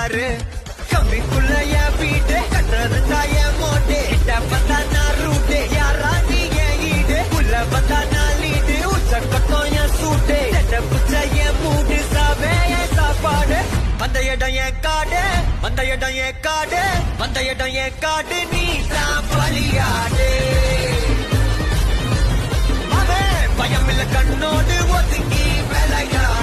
பாரு கம்பிக்குள்ள என் வீடு கட்டுறதுதா என் மோட்டு பார்த்தா நான் ரூட்டு யாரா நீ என் ஈடு உள்ள பார்த்தா நான் லீடு உச்ச கட்டம் என் சூட்டு புச்ச என் மூடு சாவே என் சாப்பாடு வந்த இடம் என் காடு வந்த இடம் என் காடு வந்த இடம் என் காடு நீ தான் பலியாடு பயமில்ல கண்ணோடு ஒதுங்கி விளையாடு